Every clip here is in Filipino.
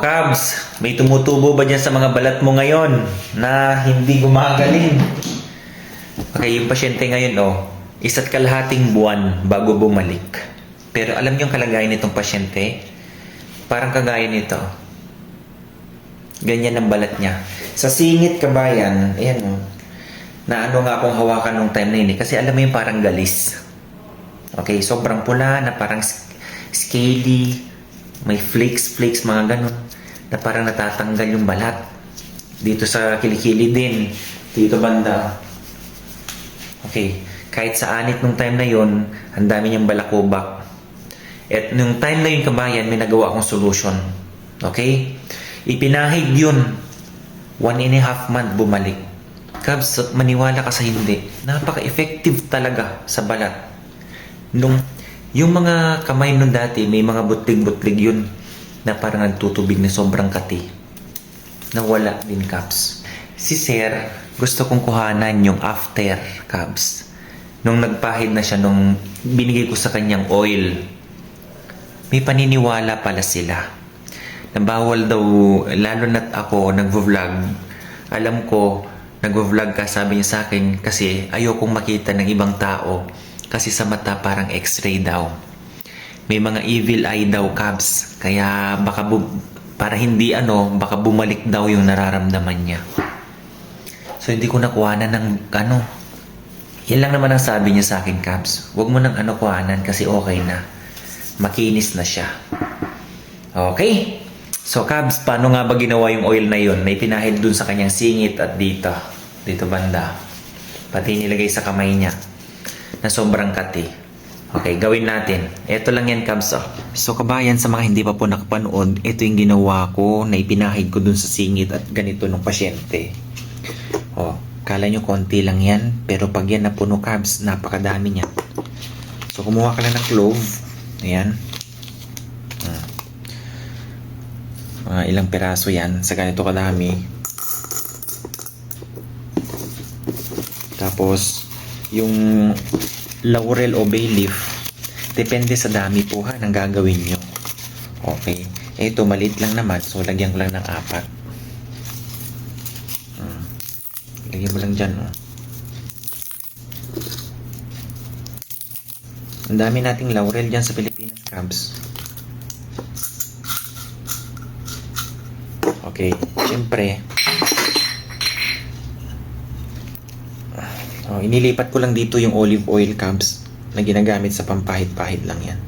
Kabs, may tumutubo ba dyan sa mga balat mo ngayon na hindi gumagaling? Okay, yung pasyente ngayon, isa't kalahating buwan bago bumalik. Pero alam niyo yung kalagayan nitong pasyente? Parang kagaya nito. Ganyan ang balat niya. Sa singit kabayan, ayan na ano nga akong hawakan nung time na yun. Kasi alam mo yung parang galis. Okay, sobrang pula na parang scaly. May flakes, mga ganun. Na parang natatanggal yung balat. Dito sa kilikili din. Dito banda. Okay. Kahit sa anit nung time na yon, ang dami niyang balakubak. At nung time na yun kabayan, may nagawa akong solution. Okay? Ipinahid yun. 1.5 month bumalik. Kabs, maniwala ka sa hindi. Napaka-effective talaga sa balat. Yung mga kamay nun dati, may mga butlig-butlig yun na parang nagtutubig na sobrang kati. Nawala din, Kabs. Si Sir, gusto kong kuhanan yung after, Kabs. Nung nagpahid na siya, nung binigay ko sa kanyang oil, may paniniwala pala sila. Na bawal daw, lalo na't ako nagvo-vlog. Alam ko, nagvo-vlog ka, sabi niya sa akin, kasi ayokong makita ng ibang tao. Kasi sa mata parang x-ray daw. May mga evil eye daw, Kabs. Kaya baka para hindi baka bumalik daw yung nararamdaman niya. So hindi ko nakuhanan ng Yan lang naman ang sabi niya sa akin, Kabs. Huwag mo nang kuhanan kasi okay na. Makinis na siya. Okay? So, Kabs, paano nga ba ginawa yung oil na yun? May pinahid dun sa kanyang singit at dito. Dito banda. Pati nilagay sa kamay niya na sobrang kati. Okay, gawin natin. Ito lang yan, Kabs. So, kabayan, sa mga hindi pa po nakapanood, ito yung ginawa ko na ipinahid ko dun sa singit at ganito ng pasyente. Kala nyo konti lang yan, pero pag yan napuno, Kabs, napakadami niya. So, kumuha ka lang ng clove. Ayan. Mga ilang piraso yan sa ganito kadami. Tapos, yung laurel o bay leaf, depende sa dami po ng gagawin nyo. Okay. Ito, maliit lang naman. So, lagyan ko lang ng 4. Lagyan mo lang dyan. Ang dami nating laurel dyan sa Pilipinas, Kabs. Okay. Siyempre, inilipat ko lang dito yung olive oil, Kabs, na ginagamit sa pampahid-pahid lang yan.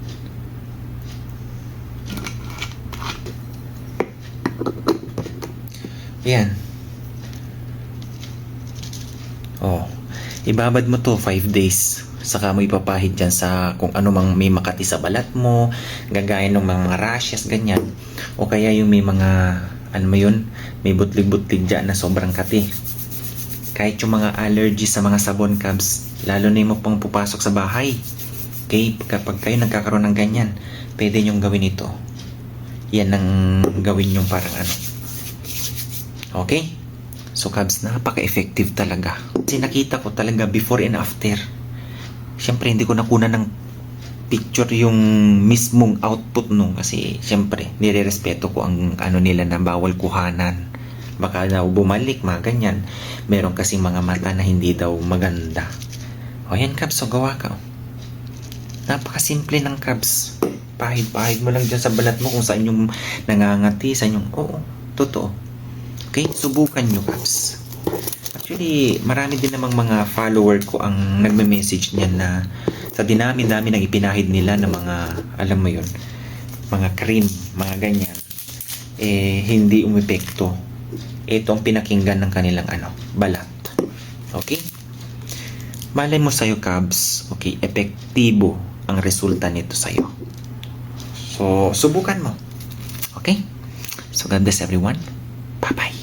Yan. Ibabad mo to 5 days. Saka mo ipapahid dyan sa kung ano mang may makati sa balat mo, gagaya ng mga rashes, ganyan. O kaya yung may mga, may butlig-butlig dyan na sobrang kati. Kahit yung mga allergies sa mga sabon, Kabs, lalo na yung pang pupasok sa bahay. Okay, kapag kayo nagkakaroon ng ganyan, pwede nyong gawin ito. Yan ang gawin nyong parang Okay? So, Kabs, napaka-effective talaga. Kasi nakita ko talaga before and after. Siyempre, hindi ko nakuna ng picture yung mismong output nung. Kasi, siyempre, nire-respeto ko ang nila na bawal kuhanan. Baka daw bumalik, mga ganyan. Meron kasing mga mata na hindi daw maganda. Yan, Kabs, so gawa ka. Napakasimple ng, Kabs. Pahid-pahid mo lang dyan sa balat mo kung saan yung nangangati, saan yung, totoo. Okay, subukan nyo, Kabs. Actually, marami din namang mga follower ko ang nagme-message niyan na sa dinami-dami ng ipinahid nila ng mga, alam mo yun, mga cream, mga ganyan, hindi umepekto. Ito ang pinakinggan ng kanilang balat. Okay? Malay mo sa'yo, Kabs. Okay, epektibo ang resulta nito sa'yo. So, subukan mo. Okay? So, God bless everyone. Bye-bye.